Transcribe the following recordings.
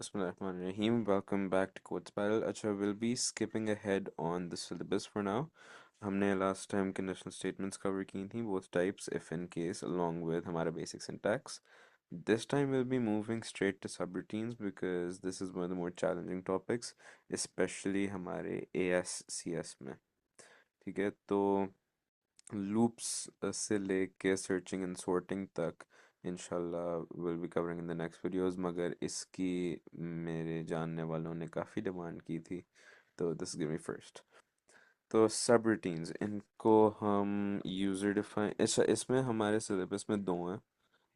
Bismillahirrahmanirrahim. Welcome back to Code Spiral. अच्छा, we'll be skipping ahead on the syllabus for now. हमने last time conditional statements cover की थी, both types, if in case, along with हमारा basic syntax. This time we'll be moving straight to subroutines because this is one of the more challenging topics, especially हमारे ASCS में. ठीक है, तो loops से लेके searching and sorting तक इंशाल्लाह will be covering in the next videos, मगर इसकी मेरे जानने वालों ने काफ़ी डिमांड की थी, तो दिस गिव मी फर्स्ट. तो सब रूटीन्स, इनको हम यूज़र डिफाइन, इसमें हमारे सिलेबस में दो हैं.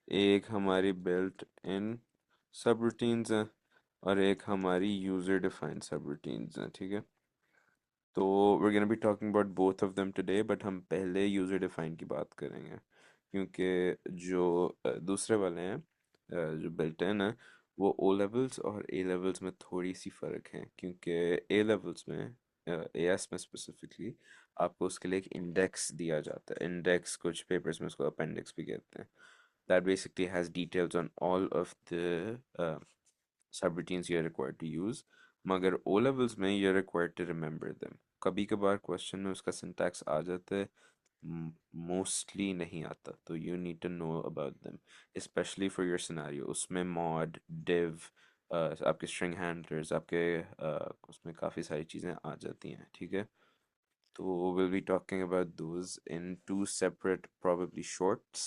एक हमारी बिल्ट इन सब रूटीन्स हैं और एक हमारी यूज़र डिफाइंड सब रूटीन्स हैं. ठीक है, तो we're gonna be talking about both of them today, but हम पहले यूज़र डिफाइन की बात करेंगे क्योंकि जो दूसरे वाले हैं, जो बिल्ट इन है, वो ओ लेवल्स और ए लेवल्स में थोड़ी सी फ़र्क है. क्योंकि ए लेवल्स में, ए एस में स्पेसिफिकली, आपको उसके लिए एक इंडेक्स दिया जाता है. इंडेक्स कुछ पेपर्स में उसको अपेंडिक्स भी कहते हैं. That basically has details on all of the subroutines you're required to use. मगर ओ लेवल्स में you're required to remember them. कभी कभार क्वेश्चन में उसका सिंटैक्स आ जाता है, मोस्टली नहीं आता, तो you need to know about them, specially for your scenario. उसमें मॉड, डिव, आपके स्ट्रिंग हैंडलर्स, आपके उसमें काफ़ी सारी चीज़ें आ जाती हैं. ठीक है, तो we'll be talking about those in two separate probably shorts,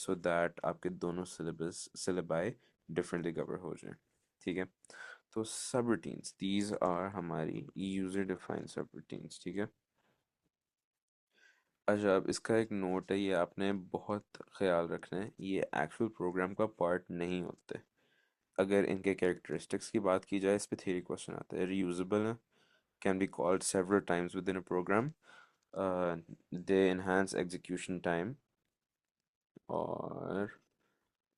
so that आपके दोनों syllabi differently cover हो जाए. ठीक है, तो subroutines, these are हमारी user defined subroutines. ठीक है, अच्छा, अब इसका एक नोट है, ये आपने बहुत ख्याल रखना है, ये एक्चुअल प्रोग्राम का पार्ट नहीं होते. अगर इनके कैरेक्टरिस्टिक्स की बात की जाए, इस पे थ्योरी क्वेश्चन आता है. रीयूजेबल है, can be called several times within a program, they enhance execution time, और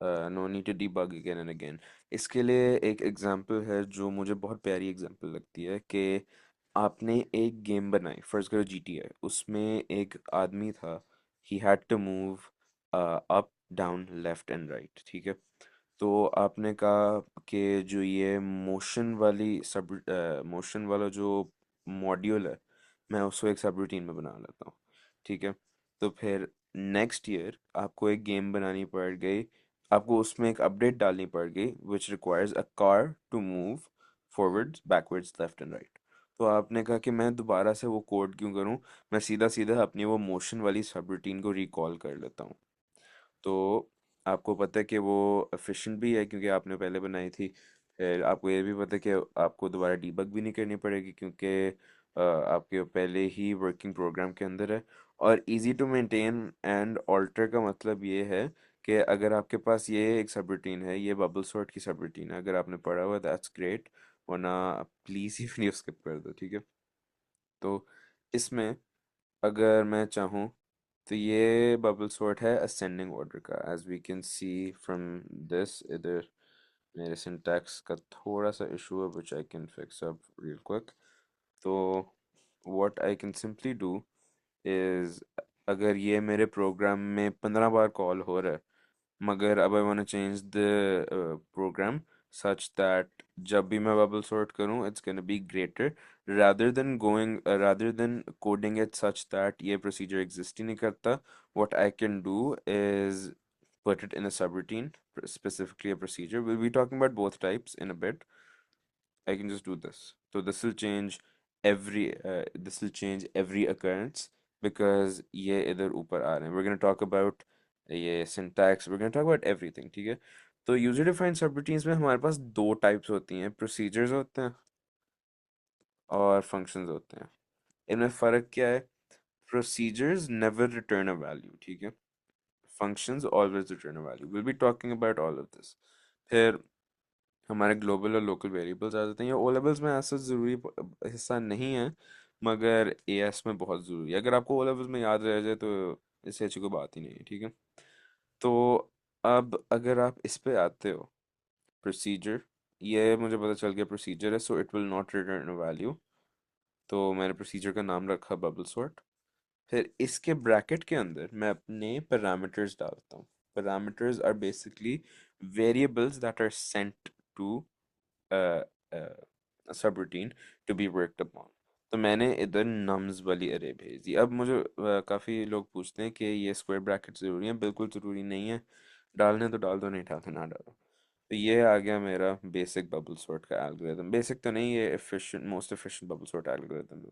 no need to debug again and again. इसके लिए एक एग्जांपल है जो मुझे बहुत प्यारी एग्जांपल लगती है कि आपने एक गेम बनाई, फर्स्ट करो GTA. उसमें एक आदमी था, he had to move up, down, left and right. ठीक है, तो आपने कहा कि जो ये मोशन वाली सब मोशन वाला जो मॉड्यूल है, मैं उसको एक सब रूटीन में बना लेता हूँ. ठीक है, तो फिर नेक्स्ट ईयर आपको एक गेम बनानी पड़ गई, आपको उसमें एक अपडेट डालनी पड़ गई which requires a car to move forwards, backwards, left and right. तो आपने कहा कि मैं दोबारा से वो कोड क्यों करूं, मैं सीधा सीधा अपनी वो मोशन वाली सब रूटीन को रिकॉल कर लेता हूँ. तो आपको पता है कि वो एफिशिएंट भी है क्योंकि आपने पहले बनाई थी. फिर आपको ये भी पता है कि आपको दोबारा डीबग भी नहीं करनी पड़ेगी क्योंकि आपके पहले ही वर्किंग प्रोग्राम के अंदर है. और easy to maintain and alter का मतलब ये है कि अगर आपके पास ये एक सब रूटीन है, ये बबल सॉर्ट की सब रूटीन है, अगर आपने पढ़ा हुआ दैट्स ग्रेट, वरना प्लीज़ ही वीडियो स्किप कर दो. ठीक है, तो इसमें अगर मैं चाहूँ तो ये बबल सॉर्ट है असेंडिंग ऑर्डर का, as we can see from this. इधर मेरे सिंटैक्स का थोड़ा सा इशू है which I can fix up real quick. तो what I can simply do is, अगर ये मेरे प्रोग्राम में 15 बार कॉल हो रहा है, मगर अब I want change the program such that जब भी मैं bubble sort करूँ it's gonna be greater, rather than coding it such that ये procedure exist ही नहीं करता. What I can do is put it in a subroutine, specifically a procedure. We'll be talking about both types in a bit. I can just do this. So this will change every occurrence because ये इधर ऊपर आ रहे हैं. We're gonna talk about ये syntax. We're gonna talk about everything. ठीक है, तो user defined subroutines में हमारे पास दो टाइप्स होती हैं, प्रोसीजर्स होते हैं और फंक्शंस होते हैं. इनमें फ़र्क क्या है? Procedures never return a value. ठीक है, functions always return a value. Will be talking about all of this. फिर हमारे ग्लोबल और लोकल वेरिएबल्स आ जाते हैं. ये ओ लेवल्स में ऐसा ज़रूरी हिस्सा नहीं है, मगर ए एस में बहुत ज़रूरी है. अगर आपको ओ लेवल्स में याद रह जाए तो इससे अच्छी कोई बात ही नहीं है. ठीक है, तो अब अगर आप इस पे आते हो, प्रोसीजर, ये मुझे पता चल गया प्रोसीजर है, so it will not return a value. तो मैंने प्रोसीजर का नाम रखा बबल सॉर्ट. फिर इसके ब्रैकेट के अंदर मैं अपने पैरामीटर्स डालता हूँ. Parameters are basically variables that are sent to subroutine to be worked upon. तो मैंने इधर नम्स वाली अरे भेज दी। अब मुझे काफ़ी लोग पूछते हैं कि ये स्क्वायर ब्रैकेट ज़रूरी है। बिल्कुल ज़रूरी नहीं है, डालने तो डाल दो, नहीं डालने ना डालो। तो ये आ गया मेरा बेसिक बबल सॉर्ट का एल्गोरिथम। बेसिक तो नहीं, ये efficient, most efficient bubble sort algorithm है।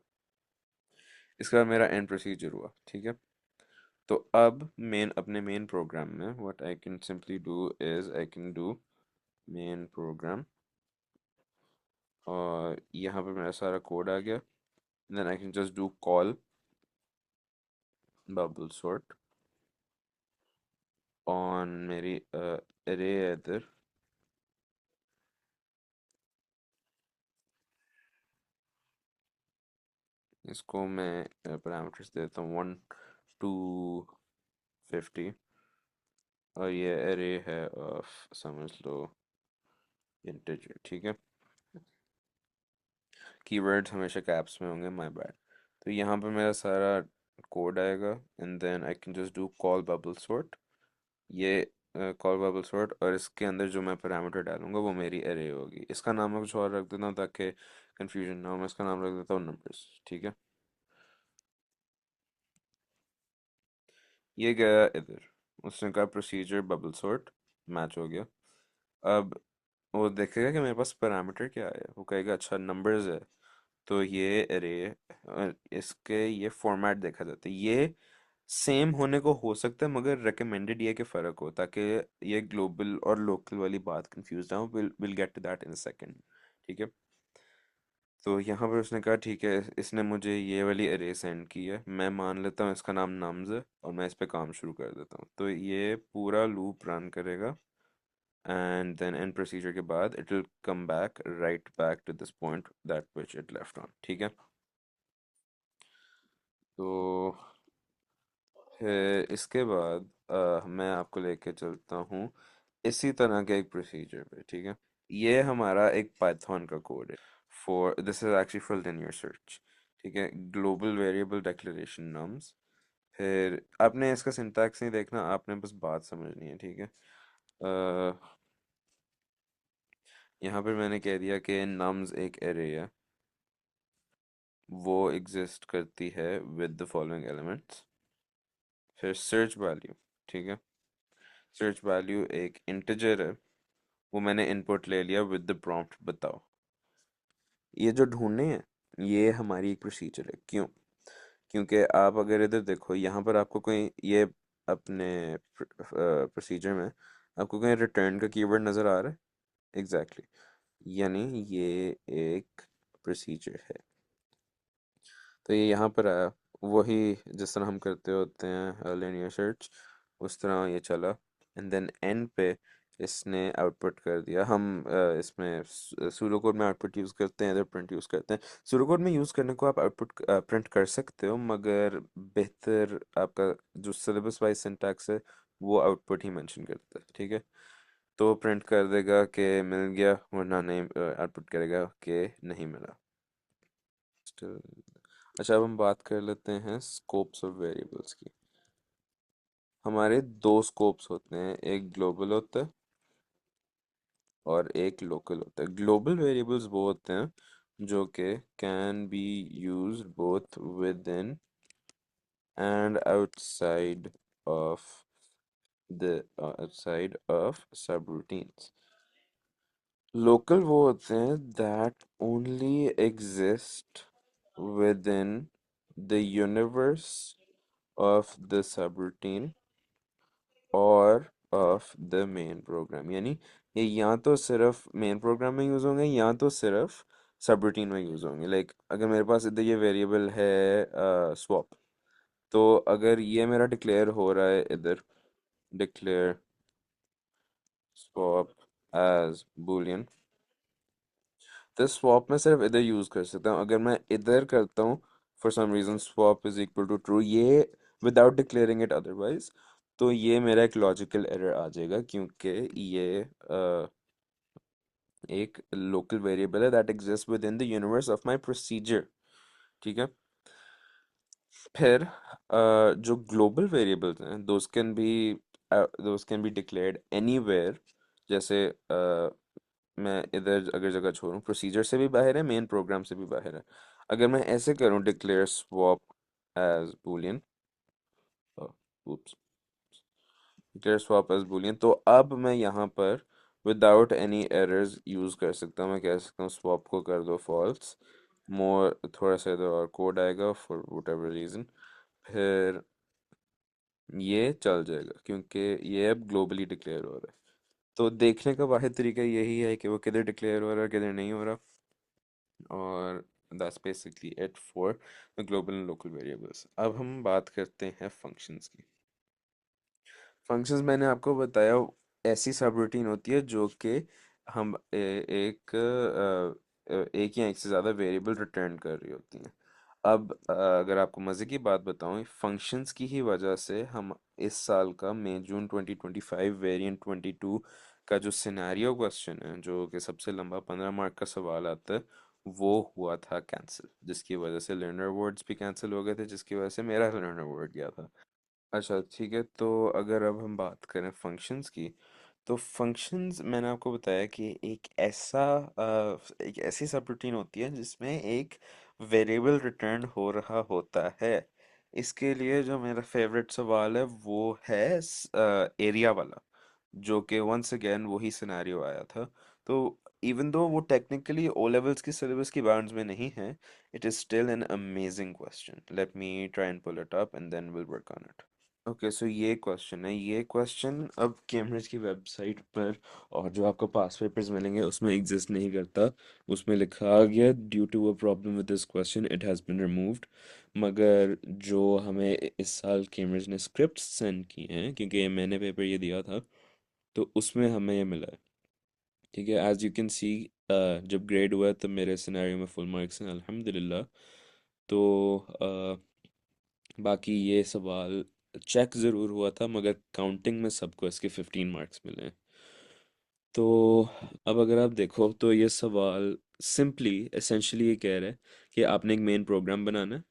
इसके बाद मेरा एंड प्रोसीजर हुआ, ठीक है। तो अब अपने मेन प्रोग्राम में what I can simply do is I can do main program, और यहाँ पे मेरा सारा कोड आ गया। Then I can just do call bubble sort on मेरी अरे इधर। इसको मैं पैरामीटर्स देता हूँ 1 to 50, और ये अरे है ऑफ, समझ लो, इंटीजर, ठीक है। कीवर्ड्स हमेशा कैप्स में होंगे, माय बैड। तो यहाँ पे मेरा सारा कोड आएगा, and then I can just do call bubble sort. ये कॉल बबल सॉर्ट, और इसके अंदर जो मैं पैरामीटर डालूंगा वो मेरी एरे होगी। इसका नाम मैं कुछ और रख देता हूँ ताकि कंफ्यूजन ना हो। मैं इसका नाम रख देता हूँ नंबर्स, ठीक है। ये गया इधर, उसने कहा प्रोसीजर बबल सॉर्ट मैच हो गया। अब वो देखेगा कि मेरे पास पैरामीटर क्या है, वो कहेगा अच्छा नंबर्स है। तो ये अरे, इसके ये फॉर्मेट देखा जाता है। ये सेम होने को हो सकता है, मगर रिकमेंडेड ये कि फ़र्क हो, ताकि ये ग्लोबल और लोकल वाली बात कंफ्यूज ना हो। Will get to that in a second, ठीक है। तो यहाँ पर उसने कहा ठीक है, इसने मुझे ये वाली अरे सेंड की है, मैं मान लेता हूँ इसका नाम नम्स है, और मैं इस पे काम शुरू कर देता हूँ। तो ये पूरा लूप रन करेगा, एंड देन एंड प्रोसीजर के बाद it will come back right back to this point that which it left on, ठीक है। तो फिर इसके बाद मैं आपको लेके चलता हूँ इसी तरह के एक प्रोसीजर पे, ठीक है। ये हमारा एक पाइथन का कोड है, for this is actually for linear search, ठीक है। Global variable declaration nums. फिर आपने इसका सिंटैक्स नहीं देखना, आपने बस बात समझनी है, ठीक है। यहाँ पर मैंने कह दिया कि नम्स एक एरे है, वो एग्जिस्ट करती है विद द फॉलोइंग एलिमेंट्स। फिर सर्च वैल्यू, ठीक है। सर्च वैल्यू एक इंटीजर है, वो मैंने इनपुट ले लिया विद द प्रॉम्प्ट बताओ। ये जो ढूंढने हैं ये हमारी एक प्रोसीजर है। क्यों? क्योंकि आप अगर इधर देखो, यहाँ पर आपको कोई ये अपने प्रोसीजर में आपको कहीं रिटर्न का कीवर्ड नज़र आ रहा है? Exactly exactly. यानी ये एक प्रोसीजर है। तो ये यहाँ पर आया, वही जिस तरह हम करते होते हैं लिनियर सर्च, उस तरह ये चला, एंड देन एंड पे इसने आउटपुट कर दिया। हम इसमें सूडो कोड में आउटपुट यूज़ करते हैं, इधर प्रिंट यूज़ करते हैं। सूडो कोड में यूज़ करने को आप आउटपुट प्रिंट कर सकते हो, मगर बेहतर आपका जो सिलेबस वाइज सिंटैक्स है वो आउटपुट ही मेंशन करता है, ठीक है। तो प्रिंट कर देगा कि मिल गया, वरना नहीं आउटपुट करेगा कि नहीं मिला। Still- अच्छा, अब हम बात कर लेते हैं स्कोप्स ऑफ वेरिएबल्स की। हमारे दो स्कोप्स होते हैं, एक ग्लोबल होता है और एक लोकल होता है। ग्लोबल वेरिएबल्स वो होते हैं जो कि can be used both with in and outside of सब रूटीन्स। लोकल वो होते हैं that only exist with in the universe of the subroutine और ऑफ द मेन प्रोग्राम। यानी ये या तो सिर्फ मेन प्रोग्राम में यूज़ होंगे या तो सिर्फ सबरूटीन में यूज़ होंगे। लाइक अगर मेरे पास इधर ये वेरिएबल है स्वैप, तो अगर ये मेरा डिक्लेयर हो रहा है इधर, डिक्लेयर स्वैप एज बूलियन, तो स्वैप में सिर्फ इधर यूज़ कर सकता हूँ। अगर मैं इधर करता हूँ for some reason swap is equal to true, ये विदाउट डिक्लेयरिंग इट अदरवाइज, तो ये मेरा एक लॉजिकल एरर आ जाएगा, क्योंकि ये एक लोकल वेरिएबल है that exist with in the universe of my procedure, ठीक है। फिर जो ग्लोबल वेरिएबल्स हैं those can be declared anywhere. जैसे मैं इधर अगर जगह छोड़ूं, प्रोसीजर से भी बाहर है, मेन प्रोग्राम से भी बाहर है। अगर मैं ऐसे करूं, declare swap as Boolean, declare swap as Boolean, तो अब मैं यहाँ पर विदाउट एनी एरर्स यूज़ कर सकता हूँ। मैं कह सकता हूँ स्वैप को कर दो फॉल्स, मोर थोड़ा सा इधर और कोड आएगा फॉर वट एवर रीज़न, फिर ये चल जाएगा क्योंकि ये अब ग्लोबली डिक्लेयर हो रहा है। तो देखने का वाहिद तरीका यही है कि वो किधर डिक्लेयर हो रहा है, किधर नहीं हो रहा। और that's basically it for the global and local variables. अब हम बात करते हैं फंक्शंस की। फंक्शंस मैंने आपको बताया ऐसी सब रूटीन होती है जो कि हम एक या एक से ज़्यादा वेरिएबल रिटर्न कर रही होती हैं। अब अगर आपको मज़े की बात बताऊं, फंक्शंस की ही वजह से हम इस साल का मई जून 2025 वेरिएंट 22 का जो सिनेरियो क्वेश्चन है, जो कि सबसे लंबा 15 मार्क का सवाल आता है, वो हुआ था कैंसिल, जिसकी वजह से लर्नर वर्ड्स भी कैंसिल हो गए थे, जिसकी वजह से मेरा लर्नर वर्ड गया था। अच्छा ठीक है, तो अगर अब हम बात करें फंक्शंस की, तो फंक्शंस मैंने आपको बताया कि एक ऐसी सब रूटीन होती है जिसमें एक वेरिएबल रिटर्न हो रहा होता है। इसके लिए जो मेरा फेवरेट सवाल है वो है एरिया वाला, जो कि वंस अगेन वही सिनेरियो आया था। तो इवन दो वो टेक्निकली ओ लेवल्स की सिलेबस की बाउंड्स में नहीं है, it is still an amazing question. Let me try and pull it up and then will work on it. Okay, so ये क्वेश्चन है, ये क्वेश्चन अब कैम्ब्रिज की वेबसाइट पर और जो आपको पास पेपर्स मिलेंगे उसमें एग्जिस्ट नहीं करता। उसमें लिखा आ गया due to a problem with this question it has been removed. मगर जो हमें इस साल कैम्ब्रिज ने स्क्रिप्ट सेंड की हैं, क्योंकि मैंने पेपर ये दिया था, तो उसमें हमें ये मिला है। ठीक है, एज यू कैन सी, जब ग्रेड हुआ तब मेरे सिनेरियो में फुल मार्क्स हैं अल्हम्दुलिल्लाह। तो बाकी ये सवाल चेक ज़रूर हुआ था, मगर काउंटिंग में सबको इसके 15 मार्क्स मिले हैं। तो अब अगर आप देखो तो ये सवाल सिंपली एसेंशियली ये कह रहा है कि आपने एक मेन प्रोग्राम बनाना है,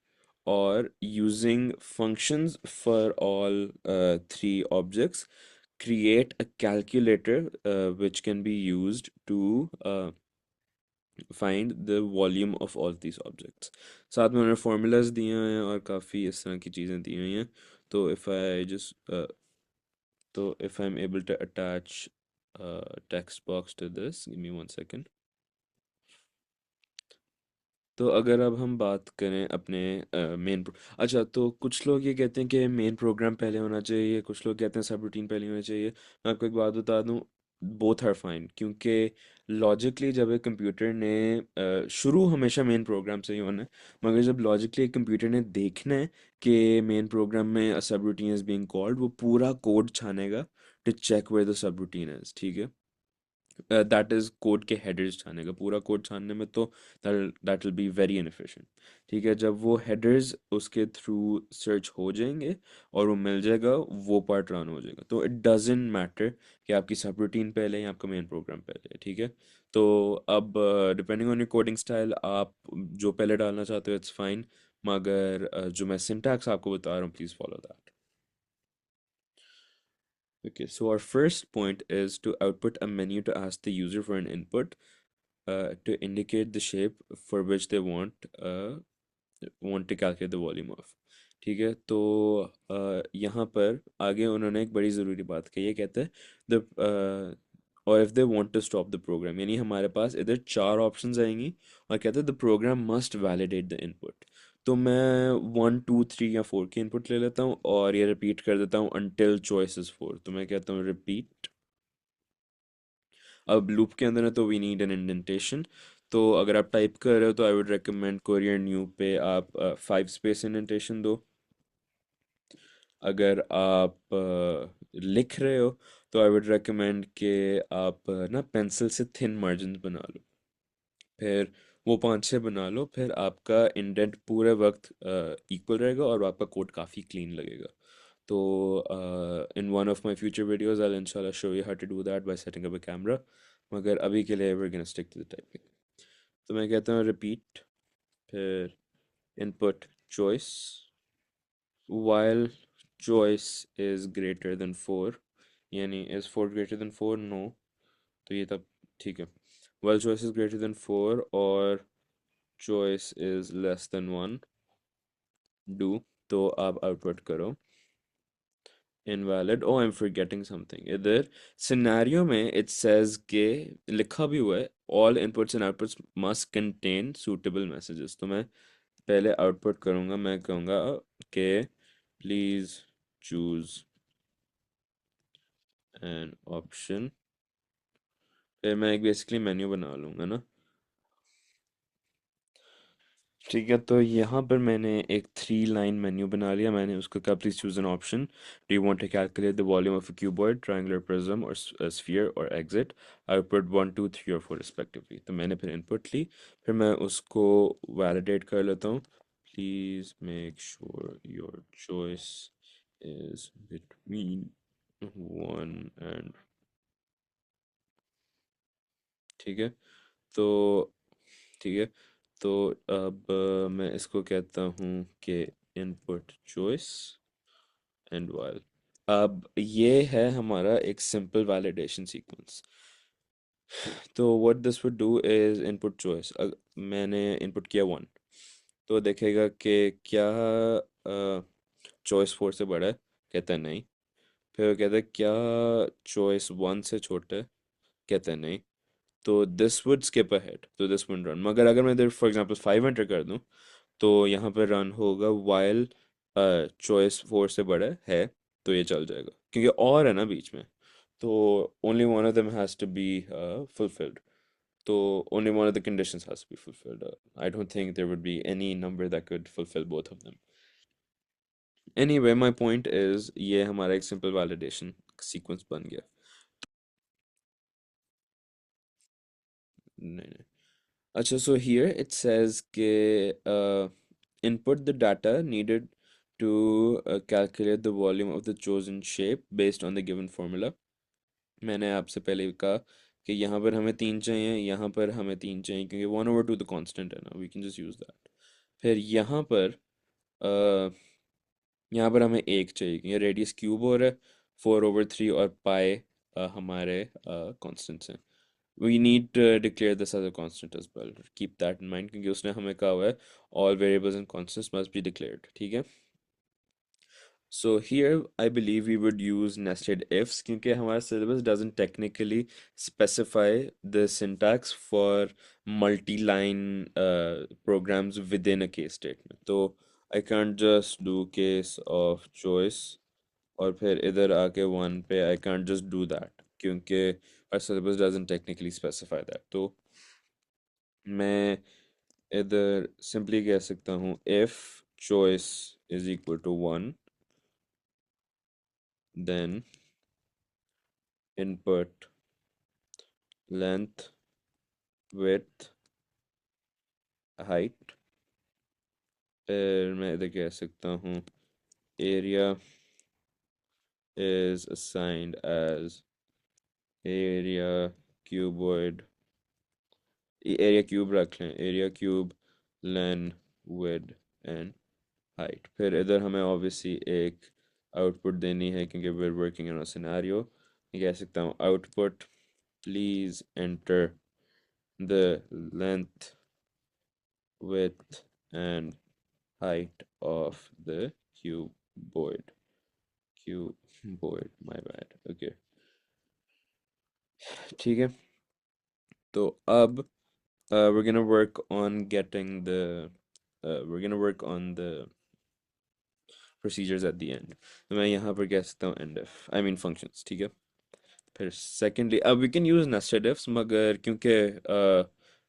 और using functions for all three objects create a calculator which can be used to find the volume of all these objects। साथ में उन्होंने formulas दिए हैं और काफ़ी इस तरह की चीज़ें दी हुई हैं। तो if I'm able to attach a text box to this, give me 1 second। तो अगर अब हम बात करें अपने मेन अच्छा, तो कुछ लोग ये कहते हैं कि मेन प्रोग्राम पहले होना चाहिए, कुछ लोग कहते हैं सब रूटीन पहले होना चाहिए। मैं आपको एक बात बता दूं, बोथ आर फाइन, क्योंकि लॉजिकली जब एक कंप्यूटर ने शुरू हमेशा मेन प्रोग्राम से ही होना है, मगर जब लॉजिकली एक कंप्यूटर ने देखना है कि मेन प्रोग्राम में अ सब रूटीन इज बीइंग कॉल्ड, वो पूरा कोड छानेगा to check where the subroutine is. ठीक है, दैट इज कोड के हेडर्स छानने का, पूरा कोड छानने में तो that will be very inefficient. ठीक है, जब वो हेडर्स उसके थ्रू सर्च हो जाएंगे और वो मिल जाएगा, वो पार्ट रन हो जाएगा। तो इट डजेंट मैटर कि आपकी सब रूटीन पहले है या आपका मेन प्रोग्राम पहले है। ठीक है, तो अब depending on your coding style, आप जो पहले डालना चाहते हो इट्स फाइन, मगर जो मैं सिंटैक्स आपको बता रहा हूँ please follow that. Okay, so our first point is to output a menu to ask the user for an input to indicate the shape for which they want to calculate the volume of। ठीक है, तो यहाँ पर आगे उन्होंने एक बड़ी ज़रूरी बात कही है, कहते हैं द और if they want to stop the program, यानी हमारे पास इधर चार ऑप्शंस आएंगी और कहते हैं the program must validate the input. तो मैं 1 2 3 या 4 की इनपुट ले लेता हूँ और ये रिपीट कर देता हूँ until choice is 4। तो मैं कहता हूँ रिपीट। अब लूप के अंदर है तो वी नीड एन इंडेंटेशन। तो अगर आप टाइप कर रहे हो तो I would recommend courier new पे आप 5 स्पेस इंडेंटेशन दो। अगर आप लिख रहे हो तो आई वुड रिकमेंड कि आप ना पेंसिल से थिन मार्जिन बना लो, फिर वो 5 6 बना लो, फिर आपका इंडेंट पूरे वक्त इक्वल रहेगा और आपका कोड काफ़ी क्लीन लगेगा। तो in one of my future videos I will इंशाल्लाह show you how to do that by setting up a camera, मगर अभी के लिए we're gonna stick to the typing. तो मैं कहता हूँ रिपीट, फिर input choice, while choice is greater than 4, यानी is 4 greater than 4, नो। तो ये तब ठीक है, while choice is greater than 4 और choice is less than 1 do, तो आप आउटपुट करो invalid. Oh, I'm forgetting something. इधर सिनेरियो में it says के लिखा भी हुआ है all inputs and outputs must contain suitable messages. तो मैं पहले आउटपुट करूँगा, मैं कहूँगा कि please choose an option, फिर मैं एक बेसिकली मेन्यू बना लूँगा ना। ठीक है, तो यहाँ पर मैंने एक 3 लाइन मेन्यू बना लिया। मैंने उसको कहा please choose an option, do you want to calculate the volume of a cuboid, triangular prism और स्फीयर और एग्जिट आउटपुट 1 2 3 और 4 रिस्पेक्टिवली। तो मैंने फिर इनपुट ली, फिर मैं उसको वैलिडेट कर लेता हूँ। Please make sure your choice is between 1 and, ठीक है। तो ठीक है, तो अब मैं इसको कहता हूँ कि इनपुट चॉइस एंड वाइल। अब ये है हमारा एक सिंपल वैलिडेशन सीक्वेंस। तो what this would do is input choice, मैंने इनपुट किया 1, तो देखेगा कि क्या चॉइस 4 से बड़ा है, कहता है नहीं। फिर वो कहता है क्या चॉइस 1 से छोटा है, कहता है नहीं। तो दिस वुड स्किप अहेड, तो दिस वुड रन। मगर अगर मैं इधर फॉर एग्जांपल 5 एंटर कर दूं, तो यहाँ पर रन होगा वाइल चॉइस 4 से बड़ा है, तो ये चल जाएगा क्योंकि और है ना बीच में। तो only one of them has to be fulfilled, तो only one of the conditions has to be fulfilled. I don't think there would be any number that could fulfill both of them. Anyway, my point is ये हमारा एक simple validation sequence बन गया। नहीं नहीं, अच्छा, so here it says के input the data needed to calculate the volume of the chosen shape based on the given formula. मैंने आपसे पहले भी कहा कि यहाँ पर हमें 3 चाहिए, यहाँ पर हमें 3 चाहिए क्योंकि 1/2 तो कांस्टेंट है ना, we can just use that. फिर यहाँ पर हमें 1 चाहिए क्योंकि रेडियस क्यूब हो रहा है, 4/3 और पाई हमारे कांस्टेंट्स हैं। We need to declare this as a constant as well, keep that in mind, क्योंकि उसने हमें कहा हुआ है all variables and constants must be declared, ठीक है। So here I believe we would use nested ifs क्योंकि हमारा syllabus doesn't technically specify the syntax for multi-line programs within a case statement. तो I can't just do case of choice और फिर इधर आके 1 पे I can't just do that क्योंकि our syllabus doesn't technically specify that. तो मैं इधर simply कह सकता हूँ if choice is equal to 1, then input length, width, height, फिर मैं इधर कह सकता हूँ area is assigned as area cuboid, area cube रख लें, area cube, len, width and height। फिर इधर हमें obviously एक आउटपुट देनी है क्योंकि we're working on a scenario। मैं कह सकता हूँ output please enter the length, width and height of the cuboid, cuboid, my bad, okay। ठीक है, तो अब we're gonna work on getting the we're gonna work on the procedures at the end। तो मैं यहाँ पर कह सकता हूँ end if, I mean functions, ठीक है। फिर secondly अब we can use nested ifs, मगर क्योंकि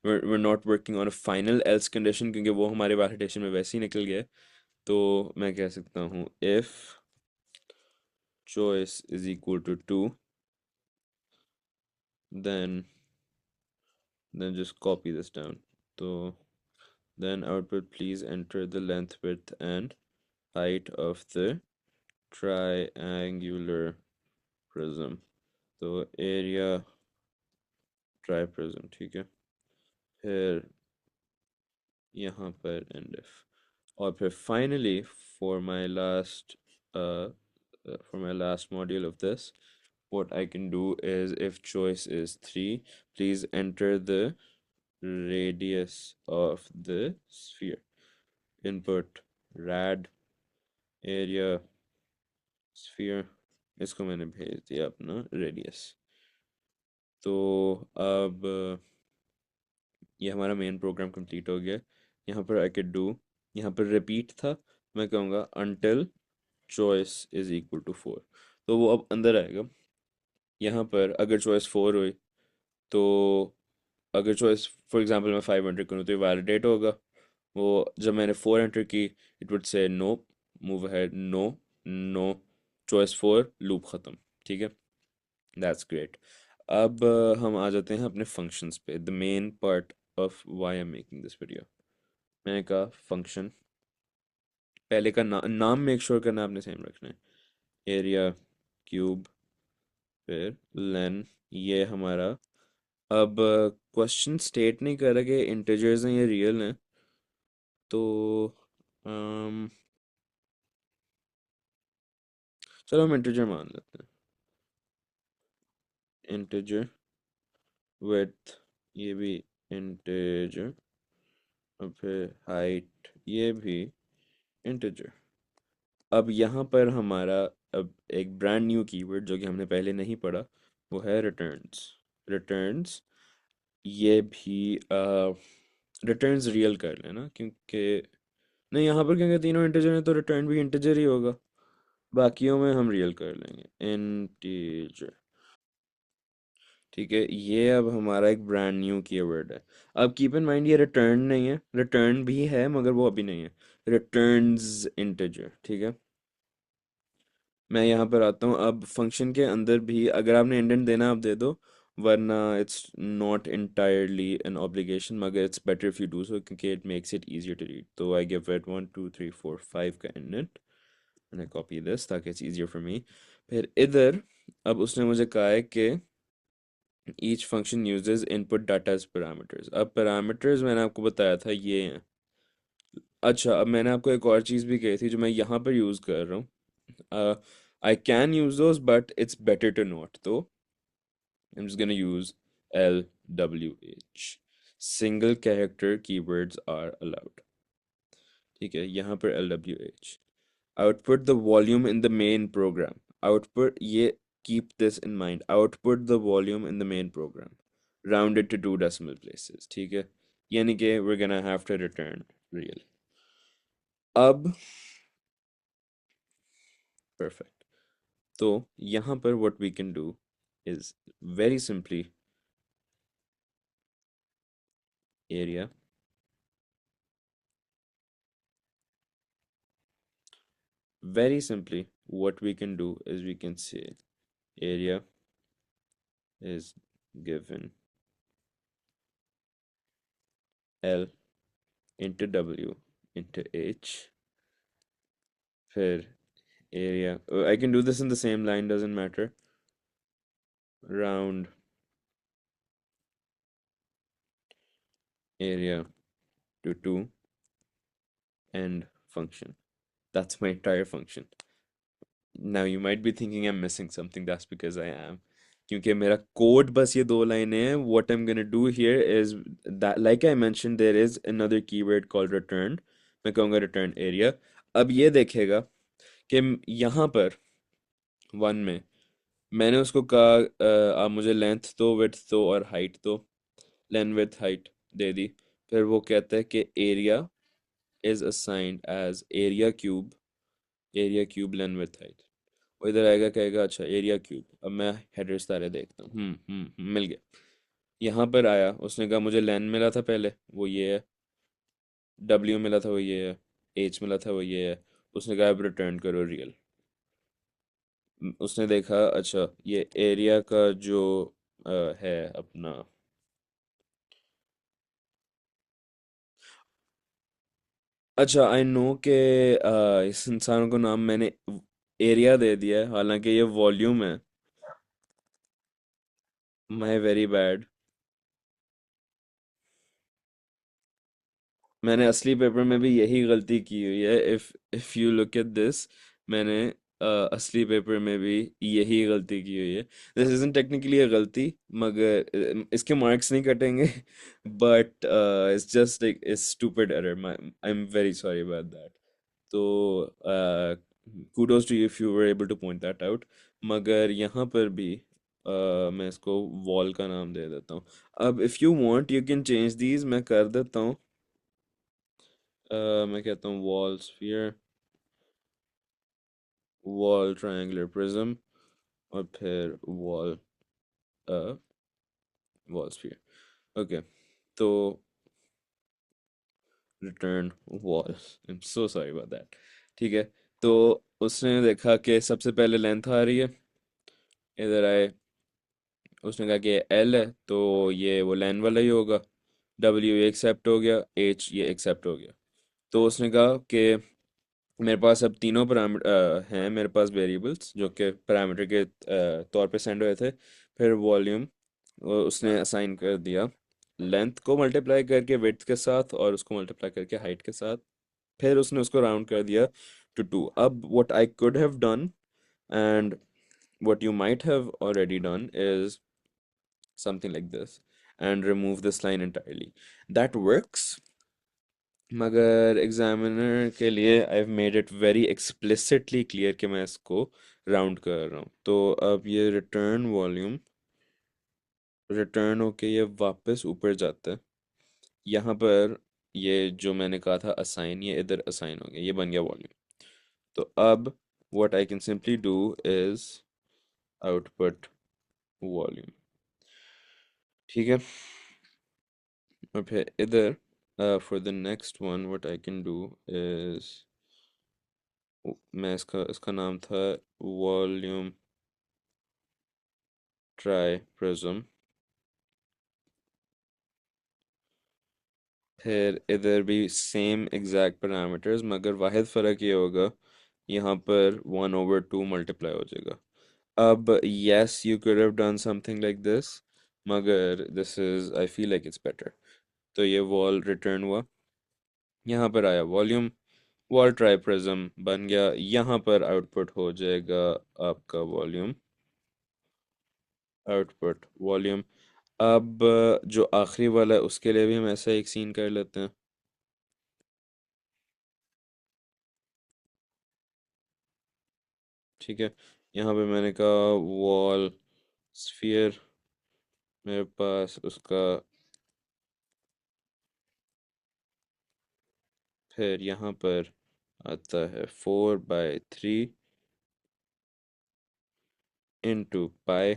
we're not working on a final else condition क्योंकि वो हमारे validation में वैसे ही निकल गया है, तो मैं कह सकता हूँ if choice is equal to 2, then just copy this down. So then output please enter the length, width and height of the triangular prism, तो area ट्राइप्रिज्म, ठीक है। फिर यहाँ पर एंड इफ, और फिर finally for my last for my last module of this what I can do is if choice is 3, please enter the radius of the sphere. Input rad area sphere, इसको मैंने भेज दिया अपना radius. तो अब ये हमारा मेन प्रोग्राम कंप्लीट हो गया। यहाँ पर आई कैन डू, यहाँ पर रिपीट था, मैं कहूँगा until choice is equal to 4, तो वो अब अंदर आएगा। यहाँ पर अगर चॉइस 4 हुई तो अगर चॉइस फॉर एग्जांपल मैं 5 एंटर करूँ तो ये वैलिडेट होगा। वो जब मैंने 4 एंटर की it would say no, move ahead, no, no, choice 4, loop ख़त्म। ठीक है, दैट्स ग्रेट। अब हम आ जाते हैं अपने फंक्शंस पे, the main part of why I am making this video. मैंने कहा फंक्शन, पहले का नाम मेक श्योर करना आपने सेम रखना है, एरिया क्यूब, फिर लेन, ये हमारा। अब क्वेश्चन स्टेट नहीं कर रहा कि इंटीजर्स हैं या रियल हैं, तो अम, चलो हम इंटीजर मान लेते हैं। इंटीजर विड्थ, ये भी इंटीजर, और फिर हाइट, ये भी इंटीजर। अब यहाँ पर हमारा अब एक ब्रांड न्यू कीवर्ड जो कि हमने पहले नहीं पढ़ा, वो है रिटर्न्स। रिटर्न्स, ये भी रिटर्न्स रियल कर लेना, क्योंकि नहीं, यहाँ पर क्योंकि तीनों इंटीजर हैं तो रिटर्न भी इंटीजर ही होगा। बाकियों में हम रियल कर लेंगे इंटीजर। ठीक है, ये अब हमारा एक ब्रांड न्यू कीवर्ड है। अब कीप इन माइंड ये रिटर्न नहीं है, रिटर्न भी है मगर वो अभी नहीं है, रिटर्न्स इंटीजर। ठीक है, मैं यहाँ पर आता हूँ। अब फंक्शन के अंदर भी अगर आपने इंडेंट देना आप दे दो, वरना it's not entirely an obligation, मगर it's better if you do so क्योंकि it makes it easier to read. तो आई गिव इट 1 2 3 4 5 का indent and I copy this ताकि इट्स easier फॉर मी। फिर इधर अब उसने मुझे कहा है कि each function uses input data as parameters. अब पैरामीटर्स मैंने आपको बताया था ये हैं। अच्छा, अब मैंने आपको एक और चीज़ भी कही थी जो मैं यहाँ पर यूज़ कर रहा हूँ। I can use those, but it's better to not. So I'm just gonna use LWH. Single character keywords are allowed. ठीक है, यहाँ पर LWH. Output the volume in the main program. Output, ये keep this in mind. Output the volume in the main program. Rounded to 2 decimal places. ठीक है, यानी कि we're gonna have to return real. अब perfect. तो यहाँ पर what we can do is very simply area. Very simply, what we can do is we can say area is given L into W into H. फिर area, I can do this in the same line, doesn't matter. Round area to 2 and function. That's my entire function. Now you might be thinking I'm missing something. That's because I am. क्योंकि मेरा code बस ये 2 लाइनें हैं. What I'm gonna do here is that, like I mentioned, there is another keyword called return. मैं कहूँगा return area. अब ये देखेगा कि यहाँ पर 1 में मैंने उसको कहा आप मुझे लेंथ दो, विड्थ दो और हाइट दो। लेंथ विड्थ हाइट दे दी। फिर वो कहता है कि area is assigned as area cube length width height. वो इधर आएगा, कहेगा अच्छा एरिया क्यूब। अब मैं हेडर्स सारे देखता हूँ, मिल गया। यहाँ पर आया, उसने कहा मुझे लेन मिला था पहले, वो ये है। डब्ल्यू मिला था, वो ये है। एच मिला था, वो ये है। उसने कहा अब रिटर्न करो रियल। उसने देखा अच्छा ये एरिया का जो है अपना। अच्छा आई नो के इस इंसान को नाम मैंने एरिया दे दिया है, हालांकि ये वॉल्यूम है। My very bad. मैंने असली पेपर में भी यही गलती की हुई है। If you look at this, मैंने असली पेपर में भी यही गलती की हुई है। दिस इजंट टेक्निकली a गलती, मगर इसके मार्क्स नहीं कटेंगे but it's just like it's stupid error. I am very sorry about that. तो kudos to you if you were able to point that out। मगर यहाँ पर भी मैं इसको वॉल का नाम दे देता हूँ। अब if you want you can change these, मैं कर देता हूँ। मैं कहता हूँ wall sphere, wall triangular prism, और फिर वॉल वॉल स्फीयर। ओके, तो return wall. I am so sorry about that. ठीक है, तो उसने देखा कि सबसे पहले लेंथ आ रही है, इधर आए, उसने कहा कि एल है तो ये वो लाइन वाला ही होगा। डब्ल्यू ये एक्सेप्ट हो गया, एच ये एक्सेप्ट हो गया। तो उसने कहा कि मेरे पास अब तीनों पैरामीटर हैं, मेरे पास वेरिएबल्स जो कि पैरामीटर के तौर पे सेंड हुए थे। फिर वॉल्यूम उसने असाइन कर दिया लेंथ को मल्टीप्लाई करके विड्थ के साथ, और उसको मल्टीप्लाई करके हाइट के साथ। फिर उसने उसको राउंड कर दिया टू 2। अब what I could have done and what you might have already done is something like this and remove this line entirely। that works, मगर एग्जामिनर के लिए I have made it very explicitly clear कि मैं इसको round कर रहा हूँ। तो अब ये रिटर्न वॉल्यूम रिटर्न होके ये वापस ऊपर जाता है। यहाँ पर ये जो मैंने कहा था असाइन, ये इधर असाइन हो गया, ये बन गया वॉल्यूम। तो अब what I can simply do is output volume. ठीक है, और फिर इधर for the next one what I can do is मैं इसका नाम था वॉल्यूम ट्राई प्रिज्म। फिर इधर भी सेम एग्जैक्ट पैरामीटर्स, मगर वाहिद फ़र्क ये होगा यहाँ पर 1/2 मल्टीप्लाई हो जाएगा। अब yes you could have done something like this, मगर this is I feel like it's better। तो ये वॉल रिटर्न हुआ, यहाँ पर आया वॉल्यूम, वॉल ट्राई प्रिज्म बन गया, यहाँ पर आउटपुट हो जाएगा आपका वॉल्यूम, आउटपुट वॉल्यूम। अब जो आखिरी वाला है उसके लिए भी हम ऐसा एक सीन कर लेते हैं। ठीक है, यहाँ पे मैंने कहा वॉल स्फीयर, मेरे पास उसका, फिर यहाँ पर आता है 4/3 into pi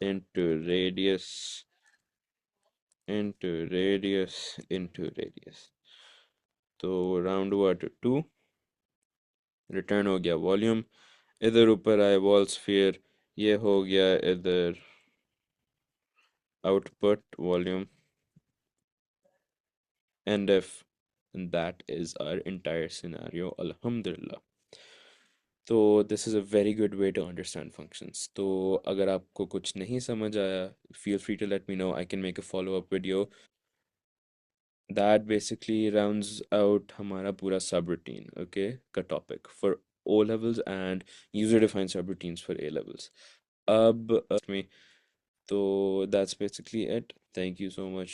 into radius into radius into radius. तो राउंड हुआ टू 2, रिटर्न हो गया वॉल्यूम। इधर ऊपर आए वॉल स्फीयर, ये हो गया इधर output volume and if, and that is our entire scenario, alhamdulillah। तो this is a very good way to understand functions. तो अगर आपको कुछ नहीं समझ आया, feel free to let me know, I can make a follow up video. That basically rounds out हमारा पूरा सब रूटीन ओके का topic for O levels and user defined subroutines for A levels. अब में तो that's basically it, thank you so much.